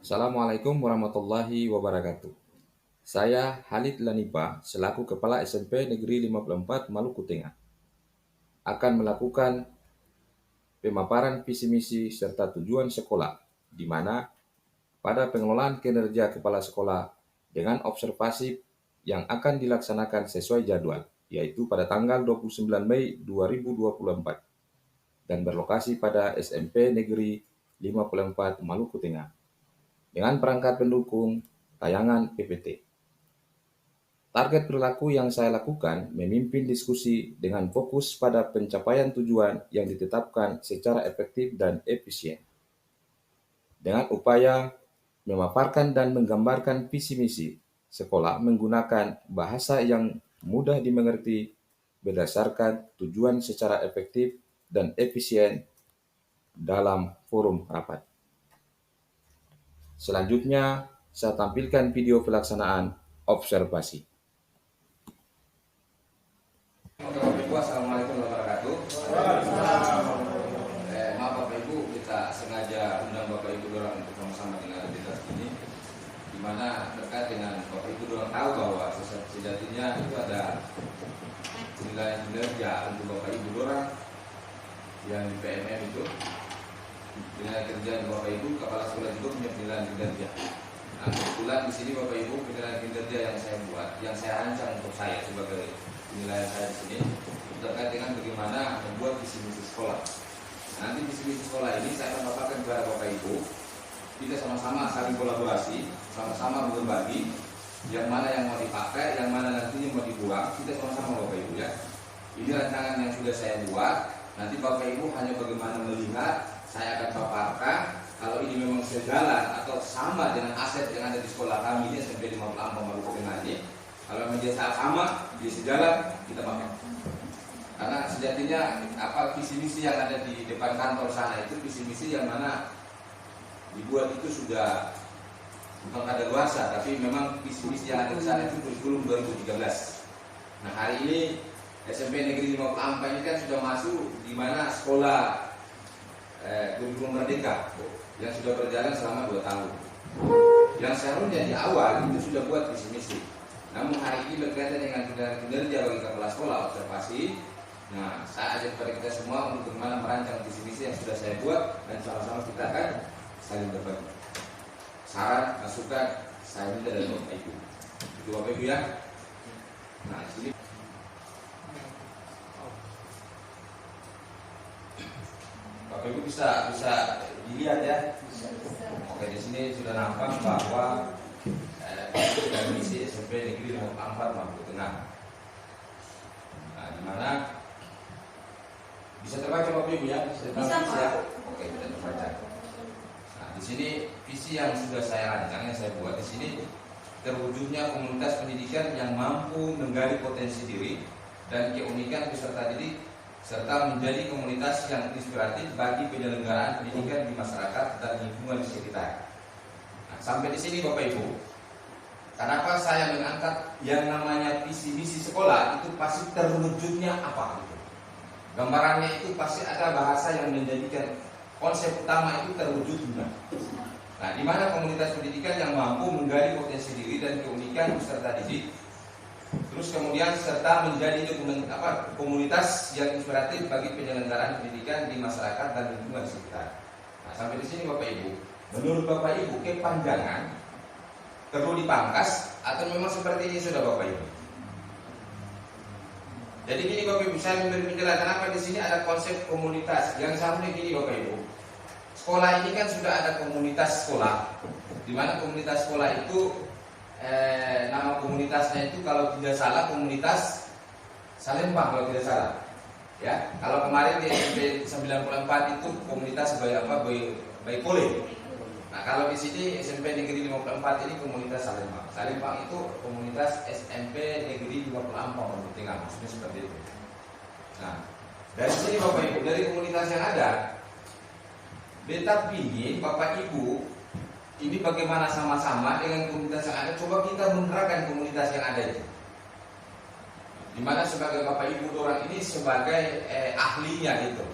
Assalamualaikum warahmatullahi wabarakatuh. Saya Halid Lanipa selaku Kepala SMP Negeri 54 Maluku Tengah akan melakukan pemaparan visi misi serta tujuan sekolah, di mana pada pengelolaan kinerja kepala sekolah dengan observasi yang akan dilaksanakan sesuai jadwal, yaitu pada tanggal 29 Mei 2024 dan berlokasi pada SMP Negeri 54 Maluku Tengah dengan perangkat pendukung tayangan PPT. Target perilaku yang saya lakukan memimpin diskusi dengan fokus pada pencapaian tujuan yang ditetapkan secara efektif dan efisien. Dengan upaya memaparkan dan menggambarkan visi misi sekolah menggunakan bahasa yang mudah dimengerti berdasarkan tujuan secara efektif dan efisien dalam forum rapat. Selanjutnya, saya tampilkan video pelaksanaan observasi. Oke, Bapak Ibu, Assalamualaikum warahmatullahi wabarakatuh. Maaf Bapak Ibu, kita sengaja undang Bapak Ibu dorang untuk sama-sama dengan identitas ini, di mana terkait dengan Bapak Ibu dorang tahu bahwa sejatinya itu ada penilaian kinerja untuk Bapak Ibu dorang yang di PMM itu. Penilaian kerja Bapak Ibu, kepala sekolah juga punya penilaian kinerja. Nah, kebetulan di sini Bapak Ibu penilaian kinerja yang saya buat, yang saya rancang untuk saya sebagai penilaian saya di sini terkait dengan bagaimana membuat visi misi sekolah. Nanti visi misi sekolah ini saya akan paparkan kepada Bapak Ibu. Kita sama-sama saling kolaborasi, sama-sama berbagi yang mana yang mau dipakai, yang mana nantinya mau dibuang. Kita sama-sama Bapak Ibu ya. Ini rancangan yang sudah saya buat. Nanti Bapak Ibu hanya bagaimana melihat. Saya akan paparkan kalau ini memang sejalan atau sama dengan aset yang ada di sekolah kami ini SMP 54 Maluku Tengah ini. Kalau memang dia sama, dia sejalan, kita pakai. Karena sejatinya visi misi yang ada di depan kantor sana itu visi misi yang mana dibuat itu sudah bukan kadaluarsa, tapi memang visi misi yang ada di sana itu kurikulum 2013. Nah, hari ini SMP Negeri 54 ini kan sudah masuk di mana sekolah kurikulum merdeka yang sudah berjalan selama 2 tahun. Yang seharusnya di awal itu sudah buat visi misi. Namun hari ini berkaitan dengan kinerja bagi kepala sekolah observasi. Nah, saya ajak kepada kita semua untuk bagaimana merancang visi misi yang sudah saya buat dan sama-sama kita akan saling berbagi. Saran, masukan, saya minta dari Bapak Ibu. Itu Bapak Ibu ya. Nah, di sini Bapak Ibu bisa dilihat ya. Oke, di sini sudah nampak bahwa dari misi SMP Negeri 54 Maluku Tengah. Nah, di mana bisa terbaca Bapak Ibu ya? Bisa ya? Oke, bisa terbaca. Nah, di sini visi yang sudah saya rancang, yang saya buat di sini terwujudnya komunitas pendidikan yang mampu menggali potensi diri dan keunikan peserta didik serta menjadi komunitas yang inspiratif bagi penyelenggaraan pendidikan di masyarakat dan lingkungan di sekitar. Nah, sampai di sini Bapak Ibu, kenapa saya mengangkat yang namanya visi misi sekolah itu pasti terwujudnya apa gitu. Gambarannya itu pasti ada bahasa yang menjadikan konsep utama itu terwujud juga. Nah, di mana komunitas pendidikan yang mampu menggali potensi diri dan keunikan peserta didik. Terus kemudian serta menjadi komunitas yang inspiratif bagi penyelenggaraan pendidikan di masyarakat dan lingkungan sekitar. Nah, sampai di sini Bapak Ibu, menurut Bapak Ibu kepanjangan perlu dipangkas atau memang seperti ini sudah Bapak Ibu? Jadi gini Bapak Ibu, saya memberi penjelasan kenapa di sini ada konsep komunitas. Yang seharusnya gini Bapak Ibu, sekolah ini kan sudah ada komunitas sekolah, di mana komunitas sekolah itu nama komunitasnya itu kalau tidak salah komunitas Salembah kalau tidak salah. Ya, kalau kemarin di SMP 94 itu komunitas Baikole. Nah, kalau di sini SMP Negeri 54 ini komunitas Salembah. Salembah itu komunitas SMP Negeri 54 Maluku Tengah, maksudnya seperti itu. Nah, dari sini Bapak Ibu, dari komunitas yang ada, beta ingin Bapak Ibu ini bagaimana sama-sama dengan komunitas yang ada. Coba kita menerapkan komunitas yang ada itu. Dimana sebagai Bapak Ibu orang ini sebagai ahlinya itu.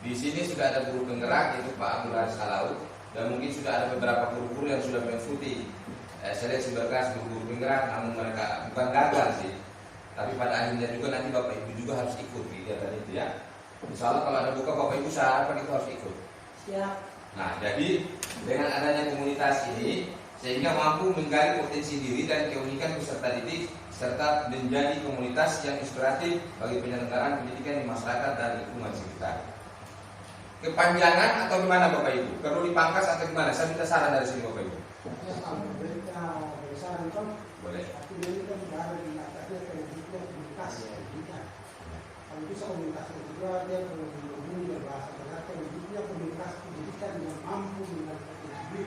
Di sini sudah ada guru penggerak yaitu Pak Abdul Haris Alaud. dan mungkin sudah ada beberapa guru-guru yang sudah mengikuti seleksi berkas guru-guru penggerak, namun mereka bukan gagal sih, tapi pada akhirnya juga nanti Bapak Ibu juga harus ikut kegiatan itu ya. Insya Allah kalau ada buka Bapak Ibu sarapan itu harus ikut. Siap. Nah, jadi dengan adanya komunitas ini sehingga mampu menggali potensi diri dan keunikan peserta didik serta menjadi komunitas yang inspiratif bagi penyelenggaraan pendidikan di masyarakat dan lingkungan sekitar. Kepanjangan atau gimana Bapak Ibu? Perlu dipangkas atau gimana? Saya minta saran dari sini Bapak Ibu. Boleh. Kalau bisa komunitas kedua dia perlu menghubungi berbahasa berarti wujudnya komunitas pendidikan yang mampu mendapat diri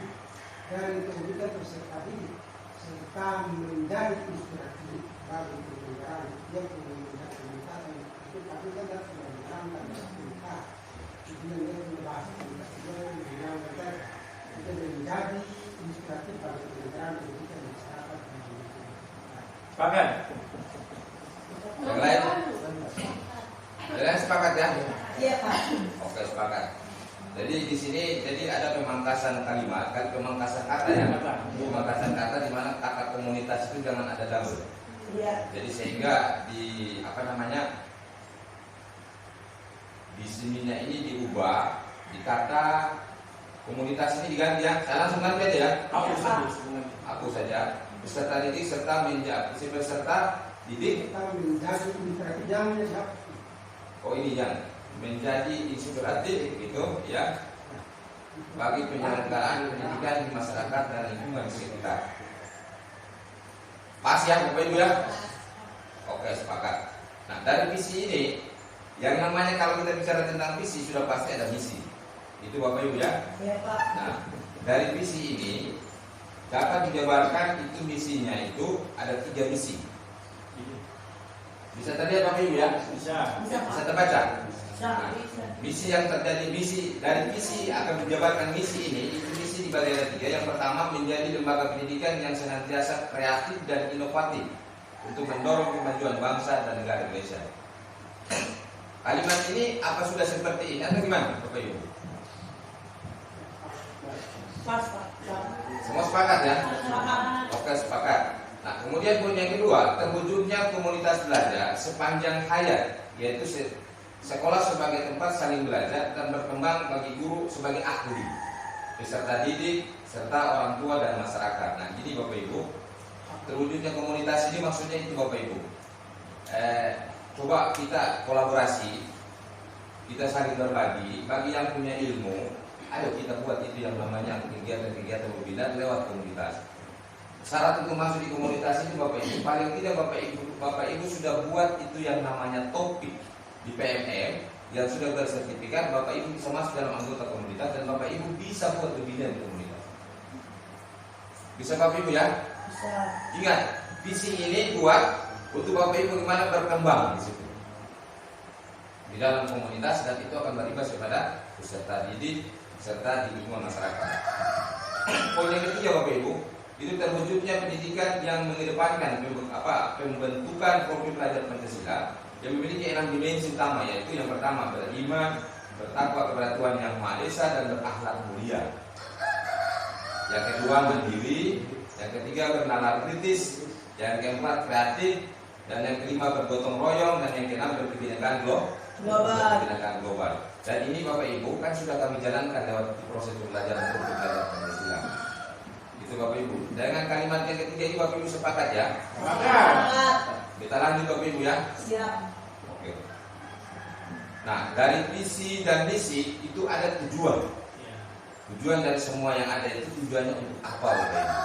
dan kemudian peserta didik serta menjadi inspiratif bagi penyelenggaraan yang komunitas itu tapi kan harus menjalankan komunitas itu yang dia berbahasa komunitas kedua yang menjalankan itu menjadi inspiratif bagi penyelenggaraan pendidikan masyarakat. Sepakat? Yang lain? Kalian sepakat ya? Iya Pak. Oke, sepakat. Jadi di sini ada pemangkasan kalimat, kan pemangkasan kata ya. Pemangkasan kata di mana kata komunitas itu jangan ada double. Iya. Jadi sehingga di di sininya ini diubah, di kata komunitas ini diganti ya. Saya langsung ganti aja ya. Aku saja. Peserta didik serta menjadi peserta didik. Kita menjadi inspiratif jangan ya. Oh ini yang menjadi inspiratif gitu ya bagi penyelenggaraan pendidikan di masyarakat dan lingkungan sekitar. Pas ya Bapak Ibu ya? Oke, sepakat. Nah dari visi ini yang namanya kalau kita bicara tentang visi sudah pasti ada misi. Itu Bapak Ibu ya? Iya Pak. Nah dari visi ini dapat dijabarkan itu misinya itu ada 3 misi. Bisa terlihat Bapak Ibu ya? Bisa terbaca? Nah, misi yang terjadi dari visi akan menjabarkan misi ini itu misi dibagi ada 3. Yang pertama menjadi lembaga pendidikan yang senantiasa kreatif dan inovatif untuk mendorong kemajuan bangsa dan negara Indonesia. Kalimat ini apa sudah seperti ini atau gimana Bapak Ibu? Pas Pak. Semua sepakat ya? Sepakat. Oke, sepakat. Nah, kemudian poin yang kedua, terwujudnya komunitas belajar sepanjang hayat, yaitu sekolah sebagai tempat saling belajar dan berkembang bagi guru sebagai ahli, peserta didik, serta orang tua dan masyarakat. Nah, gini Bapak Ibu, terwujudnya komunitas ini maksudnya itu Bapak Ibu. Coba kita kolaborasi, kita saling berbagi, bagi yang punya ilmu, ayo kita buat itu yang namanya kegiatan-kegiatan webinar lewat komunitas. Syarat untuk masuk di komunitas ini Bapak Ibu, paling tidak Bapak Ibu sudah buat itu yang namanya topik di PMM yang sudah bersertifikat, Bapak Ibu bisa masuk dalam anggota komunitas dan Bapak Ibu bisa buat webinar di komunitas. Bisa Bapak Ibu ya? Bisa. Ingat, visi ini buat untuk Bapak Ibu bagaimana berkembang di situ di dalam komunitas dan itu akan berimbas kepada peserta didik serta di lingkungan masyarakat. Poin yang ketiga Bapak Ibu, itu terwujudnya pendidikan yang mengedepankan pembentukan profil pelajar Pancasila yang memiliki 6 dimensi utama, yaitu yang pertama beriman, bertakwa kepada Tuhan Yang Maha Esa dan berakhlak mulia. Yang kedua mandiri, yang ketiga bernalar kritis, yang keempat kreatif, dan yang kelima bergotong royong, dan yang keenam berkebinekaan global. Dan ini Bapak Ibu kan sudah kami jalankan lewat proses pembelajaran profil pelajar Pancasila. Itu Bapak Ibu. Dengan kalimat yang ketiga ini Bapak Ibu sepakat ya? Sepakat. Kita lanjut Bapak Ibu ya? Siap. Oke. Nah dari visi dan misi itu ada tujuan. Tujuan dari semua yang ada itu tujuannya untuk apa Bapak Ibu?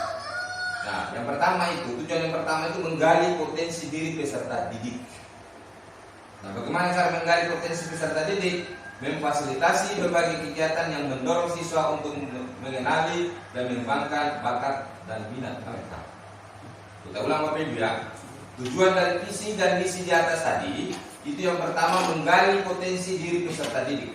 Nah yang pertama itu, tujuan yang pertama itu menggali potensi diri peserta didik. Nah bagaimana cara menggali potensi peserta didik? Memfasilitasi berbagai kegiatan yang mendorong siswa untuk mengenali dan mengembangkan bakat dan minat mereka. Kita ulang Bapak Ibu ya. Tujuan dari visi dan misi di atas tadi itu yang pertama menggali potensi diri peserta didik.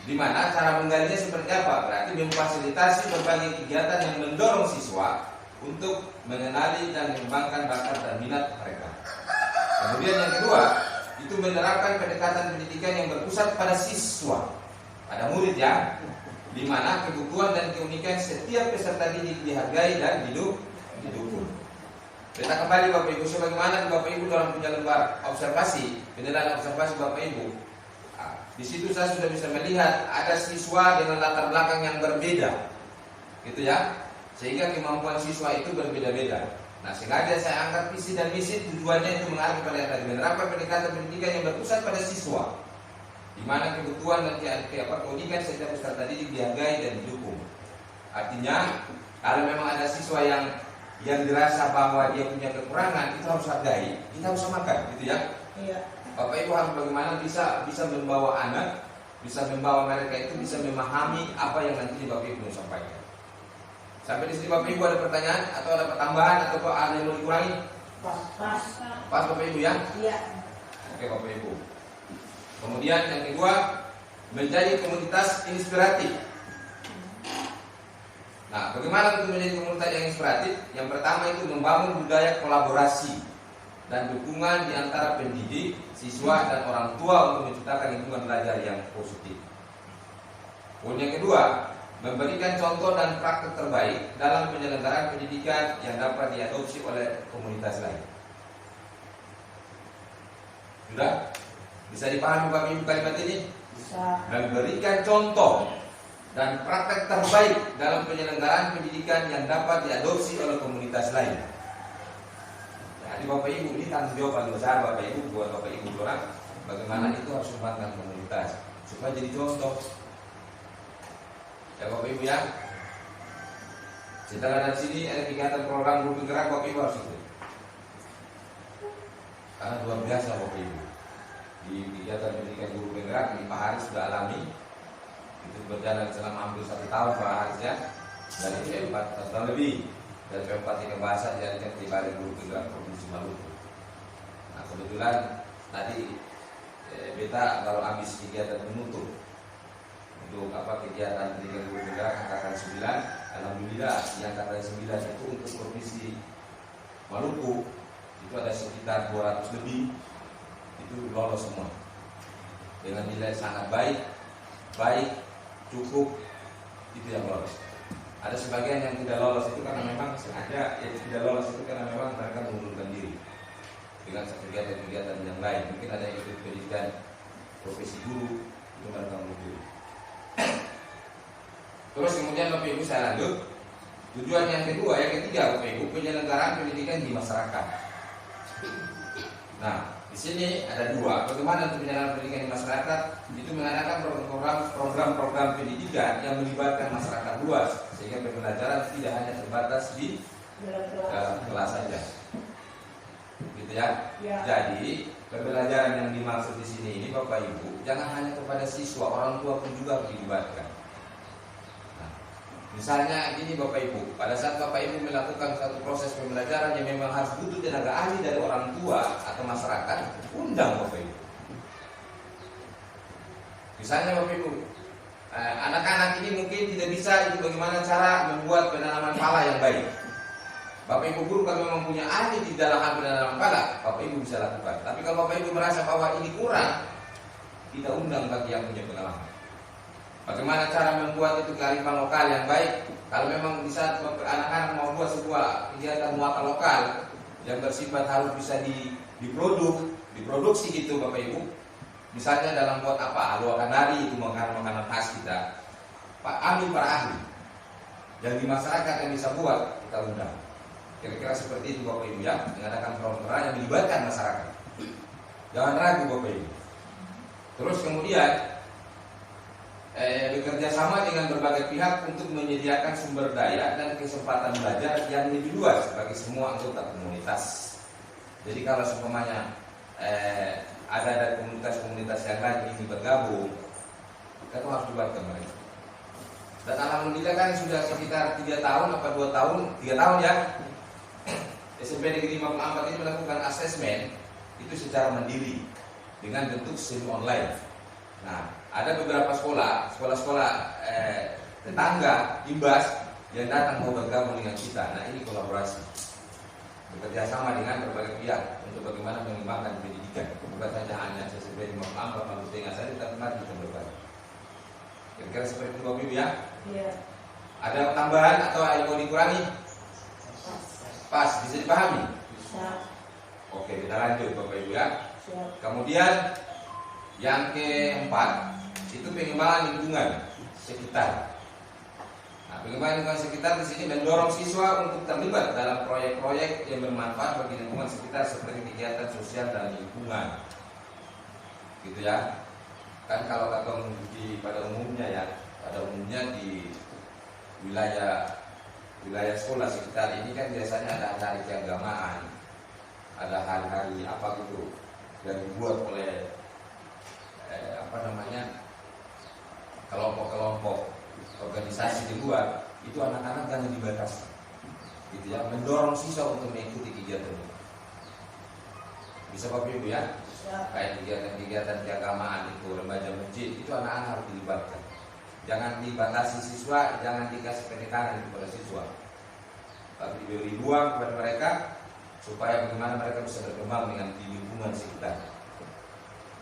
Di mana cara menggalinya seperti apa? Berarti memfasilitasi berbagai kegiatan yang mendorong siswa untuk mengenali dan mengembangkan bakat dan minat mereka. Kemudian yang kedua, itu menerapkan pendekatan pendidikan yang berpusat pada siswa, pada murid ya, di di mana kebutuhan dan keunikan setiap peserta didik dihargai dan didukung. Kita kembali Bapak Ibu, sebagaimana Bapak Ibu dalam punya lembar observasi, penilaian observasi Bapak Ibu. Di situ saya sudah bisa melihat ada siswa dengan latar belakang yang berbeda, gitu ya, sehingga kemampuan siswa itu berbeda-beda. Nah, sengaja saya angkat visi dan misi, tujuannya itu mengarah kepada yang tadi, menerapkan pendekatan pendidikan yang berpusat pada siswa, di mana kebutuhan dan keunikan setiap peserta didik dihargai dan didukung. Artinya, kalau memang ada siswa yang dirasa bahwa dia punya kekurangan, kita harus hargai, kita harus samakan, gitu ya. Iya. Bapak Ibu harus bagaimana bisa membawa anak, bisa membawa mereka itu bisa memahami apa yang nanti Bapak Ibu mau sampaikan. Sampai di sini Bapak Ibu ada pertanyaan atau ada pertambahan atau ada yang mau dikurangi? Pas. Pas Bapak Ibu ya? Iya. Oke Bapak Ibu. Kemudian yang kedua, menjadi komunitas inspiratif. Nah, bagaimana untuk menjadi komunitas yang inspiratif? Yang pertama itu membangun budaya kolaborasi dan dukungan di antara pendidik, siswa, dan orang tua untuk menciptakan lingkungan belajar yang positif. Poin yang kedua, memberikan contoh dan praktik terbaik dalam penyelenggaraan pendidikan yang dapat diadopsi oleh komunitas lain. Sudah? Bisa dipahami Bapak Ibu kalimat ini? Bisa. Memberikan contoh dan praktek terbaik dalam penyelenggaraan pendidikan yang dapat diadopsi oleh komunitas lain. Jadi Bapak Ibu, ini tanggung jawab paling besar Bapak Ibu buat Bapak Ibu orang, bagaimana itu harus membangun komunitas supaya jadi contoh. Ya Bapak Ibu ya. Setelah dari sini ada kegiatan program guru penggerak, Bapak Ibu harus ikut. Karena luar biasa Bapak Ibu. Di kegiatan pendidikan guru penggerak ini Pak Haris sudah alami. Itu berjalan selama hampir 1 tahun Pak Haris ya. Dari P4 1 tahun lebih. Dari P4 tiga bahasa diadakan di Balai Guru Penggerak Provinsi Maluku. Nah kebetulan tadi beta baru habis kegiatan penutup untuk kegiatan pendidikan guru penggerak angkatan 9. Alhamdulillah di angkatan 9 itu untuk provinsi Maluku itu ada sekitar 200 lebih itu lolos semua dengan nilai sangat baik, cukup, itu yang lolos. Ada sebagian yang tidak lolos itu karena memang sengaja, yang tidak lolos itu karena memang mereka mengundurkan diri dengan kegiatan-kegiatan yang lain. Mungkin ada yang ikut pendidikan profesi guru, itu mereka mundur. Terus kemudian Bapak Ibu saya lanjut. Tujuan yang ketiga Bapak Ibu, penyelenggaraan pendidikan di masyarakat. Nah, di sini ada dua. Bagaimana untuk penyelenggaraan pendidikan di masyarakat? Itu mengadakan program-program pendidikan yang melibatkan masyarakat luas, sehingga pembelajaran tidak hanya terbatas di dalam kelas saja. Gitu ya. Ya. Jadi pembelajaran yang dimaksud di sini ini Bapak Ibu jangan hanya kepada siswa, orang tua pun juga dilibatkan. Nah, misalnya gini Bapak Ibu, pada saat Bapak Ibu melakukan satu proses pembelajaran yang memang harus butuh tenaga ahli dari orang tua atau masyarakat, undang Bapak Ibu. Misalnya Bapak Ibu, anak-anak ini mungkin tidak bisa itu bagaimana cara membuat penanaman pala yang baik. Bapak Ibu guru kalau memang punya ahli di dalam hal penanaman pala, Bapak Ibu bisa lakukan. Tapi kalau Bapak Ibu merasa bahwa ini kurang, kita undang bagi yang punya pengalaman. Bagaimana cara membuat itu kearifan lokal yang baik? Kalau memang di saat anak-anak mau buat sebuah kegiatan muatan lokal yang bersifat harus bisa diproduksi gitu Bapak Ibu. Misalnya dalam buat haluan nari itu makanan khas kita. Ambil para ahli yang di masyarakat yang bisa buat, kita undang. Kira-kira seperti itu Bapak Ibu ya, mengadakan program yang melibatkan masyarakat. Jangan ragu Bapak Ibu. Terus kemudian bekerja sama dengan berbagai pihak untuk menyediakan sumber daya dan kesempatan belajar yang lebih luas bagi semua anggota komunitas. Jadi kalau seumpamanya ada komunitas-komunitas yang lain ingin bergabung, kita harus libatkan mereka. Dan alhamdulillah kan sudah sekitar 3 tahun apa 2 tahun, 3 tahun ya. SMP Negeri 54 ini melakukan asesmen itu secara mandiri dengan bentuk semi online. Nah, ada beberapa sekolah tetangga imbas yang datang mau bergabung dengan kita. Nah, ini kolaborasi bekerja sama dengan berbagai pihak untuk bagaimana mengembangkan pendidikan, bukan saja hanya SMP 54 Maluku Tengah saja, tapi kita berbagai. Kira-kira seperti itu Bapak Ibu ya. Iya. Ada tambahan atau yang mau dikurangi? Pas. Pas, bisa dipahami? Bisa. Oke, kita lanjut Bapak Ibu ya. Siap. Kemudian yang keempat itu pengembangan lingkungan sekitar. Nah, pengembangan lingkungan sekitar di sini mendorong siswa untuk terlibat dalam proyek-proyek yang bermanfaat bagi lingkungan sekitar seperti kegiatan sosial dan lingkungan. Gitu ya. Kan kalau kata pada umumnya di wilayah sekolah sekitar ini kan biasanya ada hari keagamaan, ada hari-hari apa gitu yang dibuat oleh kelompok-kelompok organisasi di luar. Itu anak-anak jangan dibatasi, gitu ya, mendorong siswa untuk mengikuti kegiatan itu. Bisa Bapak Ibu ya, Siap. kayak kegiatan keagamaan itu, remaja masjid, itu anak-anak harus dilibatkan. Jangan dibatasi siswa, jangan dikasih penekanan kepada siswa, tapi diberi ruang kepada mereka supaya bagaimana mereka bisa berkembang dengan di lingkungan sekitar.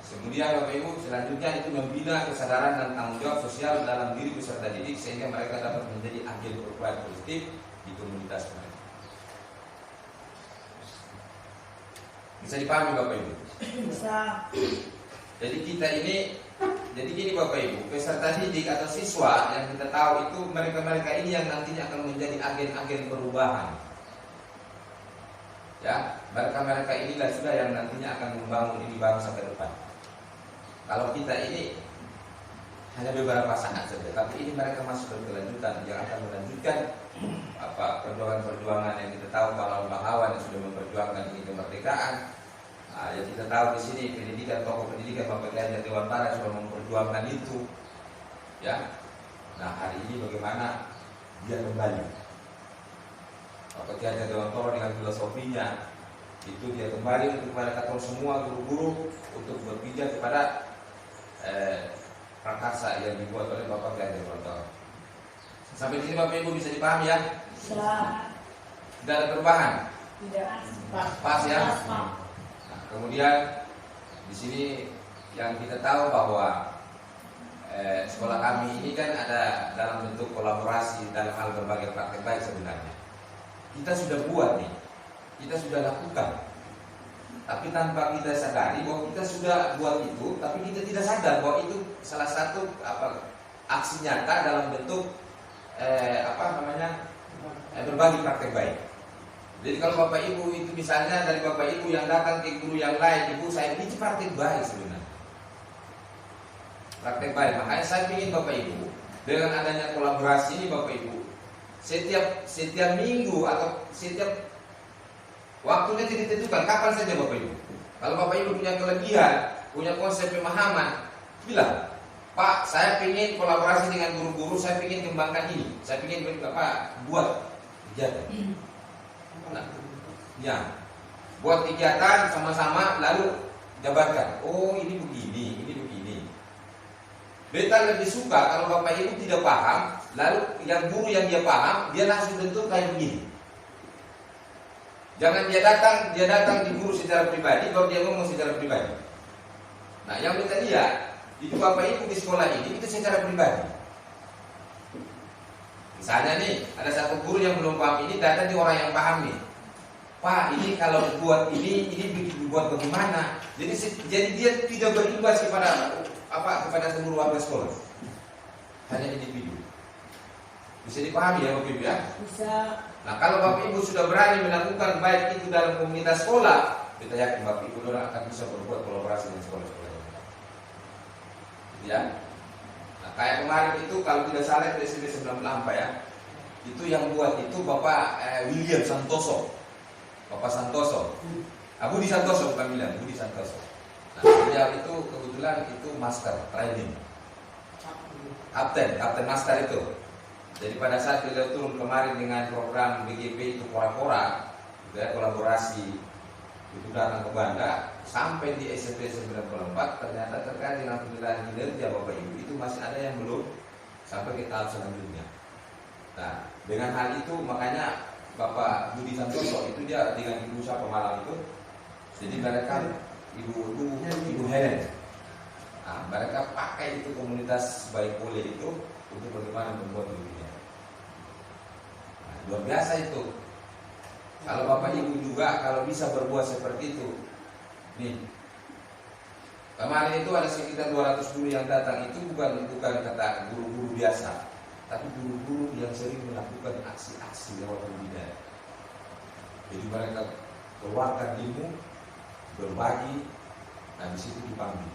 Kemudian Bapak Ibu, selanjutnya itu membina kesadaran dan tanggung jawab sosial dalam diri peserta didik sehingga mereka dapat menjadi agen perubahan positif di komunitas mereka. Bisa dipahami Bapak Ibu? Bisa. Jadi gini Bapak Ibu, peserta didik atau siswa yang kita tahu itu mereka ini yang nantinya akan menjadi agen-agen perubahan. Ya, mereka inilah sudah yang nantinya akan membangun ini bangsa ke depan. Kalau kita ini hanya beberapa saat saja, tapi ini mereka masuk berkelanjutan, yang akan melanjutkan perjuangan-perjuangan yang kita tahu para pahlawan yang sudah memperjuangkan ini kemerdekaan. Nah, yang kita tahu di sini pendidikan, tokoh pendidikan Bapak Ki Hajar Dewantara sudah memperjuangkan itu, ya. Nah, hari ini bagaimana dia kembali? Bapak Ki Hajar Dewantara dengan filosofinya itu dia kembali untuk kepada kita semua guru-guru untuk berpijak kepada prakarsa yang dibuat oleh Bapak Ki Hajar Dewantara. Sampai di sini Bapak Ibu bisa dipahami ya? Bisa. Tidak ada perubahan. Tidak. Pas. Pas ya. Pas. Nah, kemudian di sini yang kita tahu bahwa sekolah kami ini kan ada dalam bentuk kolaborasi dalam hal berbagai praktek baik sebenarnya. Kita sudah buat nih, kita sudah lakukan, tapi tanpa kita sadari bahwa kita sudah buat itu, tapi kita tidak sadar bahwa itu salah satu aksi nyata dalam bentuk berbagi praktek baik. Jadi kalau Bapak Ibu itu misalnya dari Bapak Ibu yang datang ke guru yang lain, Ibu saya ini praktek baik sebenarnya. Praktek baik, makanya saya ingin Bapak Ibu dengan adanya kolaborasi ini Bapak Ibu setiap minggu atau setiap waktunya tidak ditentukan kapan saja Bapak Ibu. Kalau Bapak Ibu punya kelebihan, punya konsep pemahaman, bilang, Pak, saya ingin kolaborasi dengan guru-guru, saya ingin kembangkan ini, saya ingin buat kegiatan. Nah, ya, buat kegiatan sama-sama lalu jabarkan. Oh, ini begini, ini begini. Beta lebih suka kalau Bapak Ibu tidak paham, lalu yang guru yang dia paham, dia langsung tentu kayak begini. Jangan dia datang di guru secara pribadi, baru dia ngomong secara pribadi. Nah, yang kita lihat itu Bapak Ibu di sekolah ini itu secara pribadi. Misalnya nih, ada satu guru yang belum paham ini, datang di orang yang paham nih. Pak, ini kalau buat ini dibuat bagaimana? Jadi dia tidak berimbas kepada seluruh warga sekolah. Hanya individu. Bisa dipahami ya Bapak Ibu ya? Bisa. Nah, kalau Bapak Ibu sudah berani melakukan baik itu dalam komunitas sekolah, kita yakin Bapak Ibu akan bisa berbuat kolaborasi dengan sekolah-sekolah. Ya. Nah, kayak kemarin itu kalau tidak salah itu SMP 94 ya. Itu yang buat itu Bapak William Santoso. Bapak Santoso. Budi Santoso bukan William, Budi Santoso. Nah, dia itu kebetulan itu master training. Kapten master itu. Jadi pada saat beliau turun kemarin dengan program BGP itu pora-pora, juga kolaborasi itu datang ke Banda sampai di SMP 94 ternyata terkait dengan penilaian kinerja Bapak Ibu itu masih ada yang belum sampai ke tahap selanjutnya. Nah, dengan hal itu makanya Bapak Budi Santoso itu dia dengan Ibu siapa malam itu, jadi mereka Ibu Helen. Nah, mereka pakai itu komunitas baik boleh itu itu bagaimana membuat dirinya. Nah, luar biasa itu. Kalau Bapak Ibu juga kalau bisa berbuat seperti itu. Nih, kemarin itu ada sekitar 200 guru yang datang. Itu bukan kata guru-guru biasa, tapi guru-guru yang sering melakukan aksi-aksi lewat pembinaan. Jadi mereka keluarkan ilmu, berbagi, nah di situ dipanggil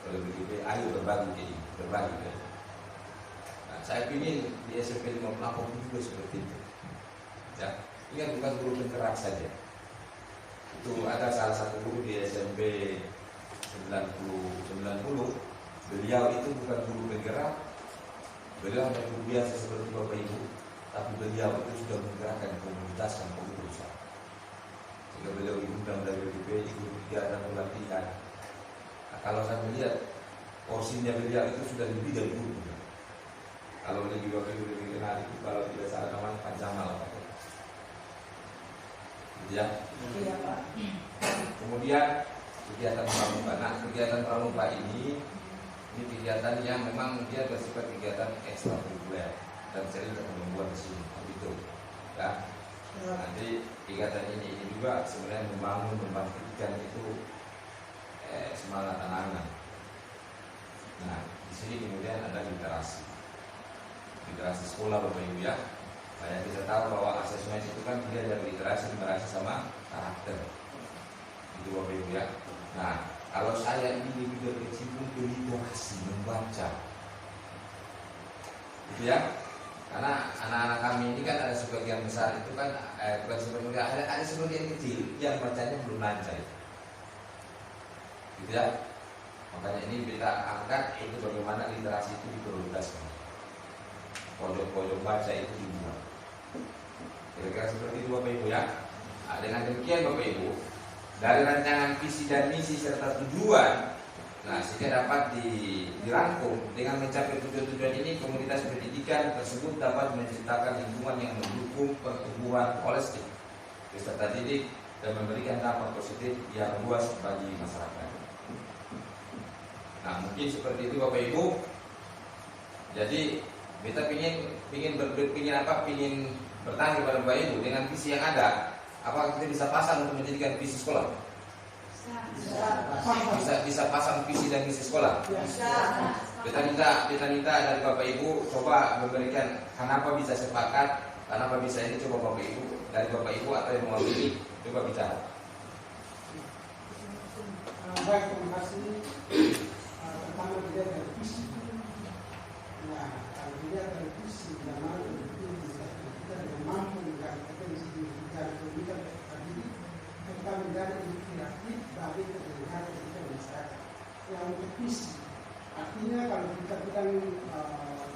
oleh BGP, ayo berbagi ini, berbagi. Nah, saya ingin di SMP 58 juga seperti itu. Ya, ini bukan guru penggerak saja. Itu ada salah satu guru di SMP 90, beliau itu bukan guru penggerak, beliau hanya guru biasa seperti Bapak Ibu, tapi beliau itu sudah menggerakkan komunitas dan pengurusan. Jika beliau diundang dari BGP ikut kegiatan pelatihan. Nah, kalau saya melihat porsinya beliau itu sudah lebih dari guru. Kalau lagi Bapak Ibu lebih kenal itu kalau tidak salah namanya Pak Jamal, Pak. Ya. Iya Pak. Kemudian kegiatan pramuka. Nah, kegiatan pramuka ini kegiatan yang memang dia bersifat kegiatan ekstrakurikuler dan sering membuat di sini, begitu. Ya. Nanti kegiatan ini juga sebenarnya membangkitkan itu semangat anak-anak. Nah, di sini kemudian ada literasi sekolah Bapak Ibu ya. Kayak kita tahu bahwa asesmen itu kan tidak ada literasi sama karakter. Itu Bapak Ibu ya. Nah, kalau saya ini lebih berkecimpung ke literasi membaca, gitu ya. Karena anak-anak kami ini kan ada sebagian besar itu kan bukan sebagian, ada sebagian kecil yang bacanya belum lancar, gitu ya. Makanya ini kita angkat itu bagaimana literasi itu diprioritaskan, pojok-pojok baca itu dibuat. Kira-kira seperti itu Bapak Ibu ya. Nah, dengan demikian Bapak Ibu, dari rancangan visi dan misi serta tujuan, nah sehingga dapat dirangkum dengan mencapai tujuan-tujuan ini, komunitas pendidikan tersebut dapat menciptakan lingkungan yang mendukung pertumbuhan holistik peserta didik dan memberikan dampak positif yang luas bagi masyarakat. Nah mungkin seperti itu Bapak Ibu. Jadi kita pingin bertanya kepada Bapak Ibu dengan visi yang ada, apakah kita bisa pasang untuk menjadikan visi sekolah? Bisa pasang visi dan misi sekolah. Kita minta dari Bapak Ibu coba memberikan kenapa bisa sepakat, kenapa bisa ini, coba Bapak Ibu dari Bapak Ibu atau yang mewakili coba bicara. Baik, terima kasih. Pertama dilihat dari visi. Nah, kalau dilihat dari visi, bagaimana kita mampu menggantikan pendidikan tadi, kita menjadi inspiratif bagi kepentingan kita masyarakat. Yang untuk visi, artinya kalau kita bilang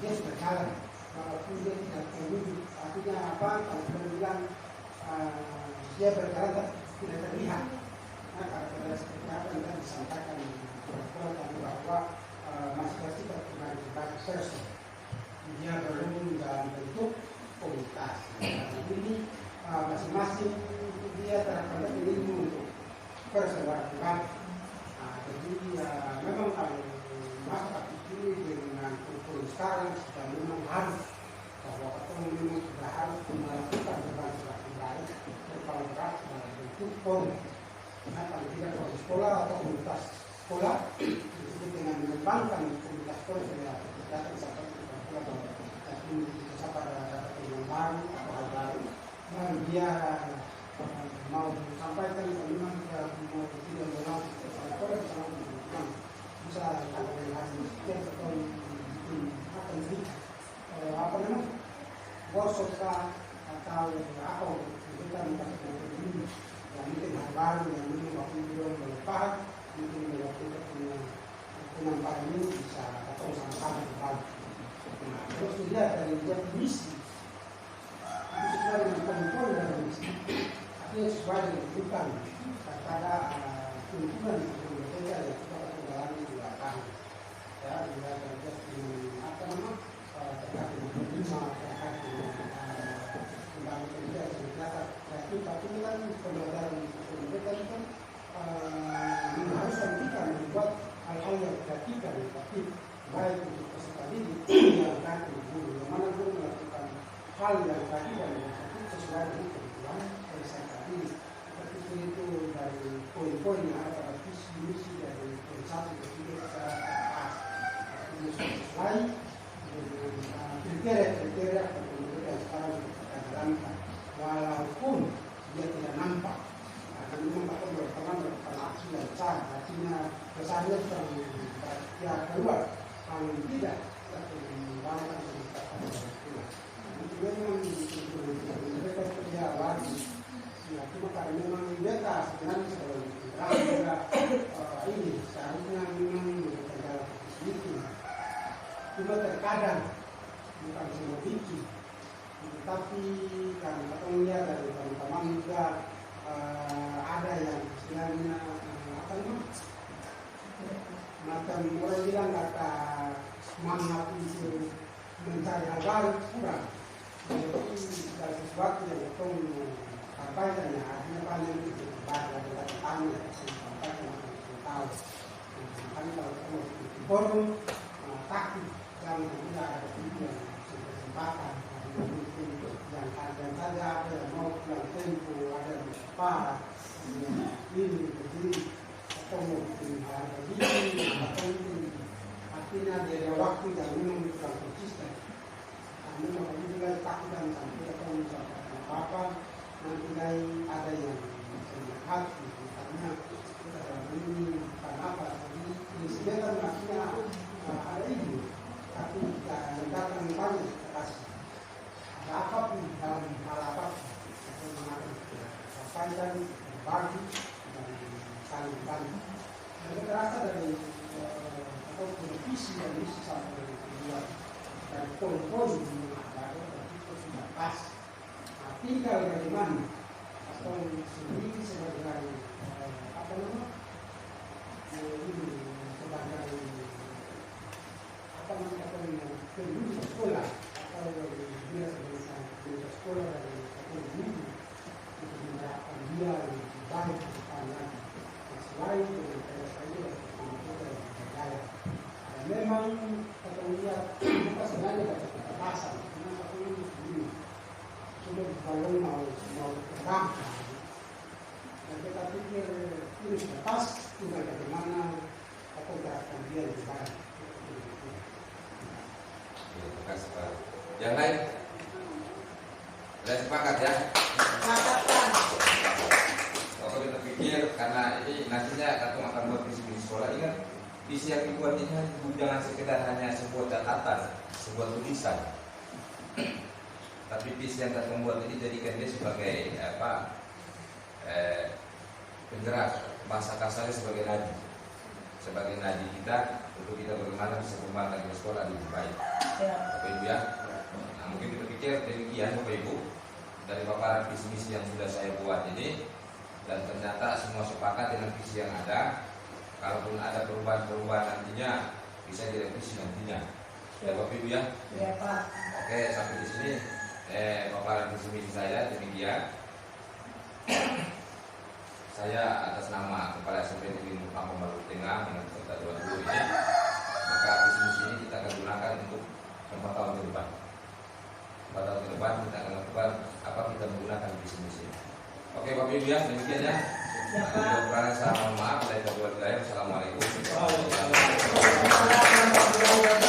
dia sudah jalan, walaupun dia tidak terwujud, artinya apa? Kalau kita bilang dia berjalan tapi tidak terlihat. Nah, kalau kita seperti apa yang tadi disampaikan bahwa masing-masing perkembangan sebagai person, dia belum dalam bentuk komunitas. Nah, ini masing-masing dia terhadap ilmu untuk persebaran. Jadi memang kalau masa ini dengan kurikulum sekarang sudah memang harus bahwa ketemu memang sudah harus melakukan berbagai baik berkolaborasi dalam bentuk forum. Nah, kalau tidak forum sekolah atau komunitas sekolah disebut dengan mengembangkan komunitas sekolah saya datang sampai tapi bisa pada dapat yang baru atau hal baru dan dia mau sampaikan memang dia mau tidak mau sekolah bisa kalau yang hasil atau akan sedikit apa namanya workshop atau apa kita mendapatkan ini yang mungkin hal baru yang mungkin waktu belum paham mungkin waktu penyampaian ini bisa atau sama-sama kembali. Nah, terus dilihat dari definisi itu sesuai dengan ketentuan dari misi, artinya sesuai dengan kebutuhan daripada tuntunan berbeda yang kita menjalani di belakang. Ya, dilihat dari apa nama terkait dengan penerima, terkait dengan pembangunan pendidikan yang ternyata kreatif, tapi kan pembelajaran pendidikan kan mengharuskan kita membuat hal-hal yang kreatif dan efektif baik untuk peserta didik yang yang tadi dan yang tadi sesuai dengan kebutuhan yang saya tadi. Tapi itu dari poin-poin yang ada pada visi misi dari poin 1 ke 3 kita bahas. Ini sesuai dengan kriteria yang sekarang kita jalankan. Walaupun dia tidak nampak, karena memang kita melakukan aksi yang besar, artinya besarnya sudah ya keluar, paling tidak satu membangun itu memang mereka kerja wajib. Ya, cuma karena memang mereka sebenarnya sebagai ini seharusnya memang bekerja sedikit. Cuma terkadang bukan semua bikin, tetapi karena kita melihat dari teman-teman juga ada yang istilahnya apa namanya macam orang bilang kata semangat itu mencari hal baru kurang. Jadi dari sesuatu yang kita sampaikan ya artinya banyak itu baca dari tanya sampaikan untuk tahu. Kan kalau kita forum taktik yang tidak ada tujuan kesempatan yang ada saja ada yang mau pulang tempo ada yang cepat ini begini atau mungkin ada ini atau ini artinya ada waktu yang memang kurang konsisten. Kami mau juga takutkan sampai atau misalkan apa nanti ada yang melihat karena kita ini karena apa ini sebenarnya maksudnya ada ini tapi yang datang banyak kasih ada apapun dalam hal apapun atau mengenai sampaikan berbagi dan saling bantu. Dan terasa dari atau visi dan misi sampai dari kedua dari poin-poin yang ada itu sudah pas. Nah, tinggal bagaimana atau sendiri sebagai apa namanya ini sebagai apa namanya penduduk sekolah atau dia sebagai sekolah dari penduduk untuk menerapkan dia lebih baik ke depannya selain dengan saya bergaya. Dan memang kita lihat kita sebenarnya dapat kekerasan karena satu ini sudah dibangun mau terangkan. Dan kita pikir ini sudah pas, tinggal bagaimana atau gerakan dia lebih baik. Terima kasih Pak. Yang lain? Sudah sepakat ya? Katakan. Kalau kita pikir karena ini nantinya kita akan buat visi sekolah, ingat visi yang dibuat ini jangan sekedar hanya sebuah catatan, sebuah tulisan. Tapi visi yang kita membuat ini jadikan dia sebagai apa? Penggerak, bahasa kasarnya sebagai nadi kita untuk kita bagaimana bisa kembangkan ke sekolah lebih baik. Bapak Ibu ya. Nah, mungkin kita pikir demikian Bapak Ibu dari paparan visi misi yang sudah saya buat ini, dan ternyata semua sepakat dengan visi yang ada. Kalaupun ada perubahan-perubahan nantinya bisa direvisi nantinya. Ya Bapak Ibu ya. Ya Pak. Oke, sampai di sini paparan visi misi saya demikian. Saya atas nama Kepala SMP Negeri Kampung Baru Tengah dengan Kota 22 ini, maka visi misi ini kita akan gunakan untuk 4 tahun ke depan. 4 tahun ke depan kita akan lakukan apa kita menggunakan visi misi. Oke Bapak Ibu ya, demikian ya. Saya mohon maaf. Assalamualaikum warahmatullahi wabarakatuh.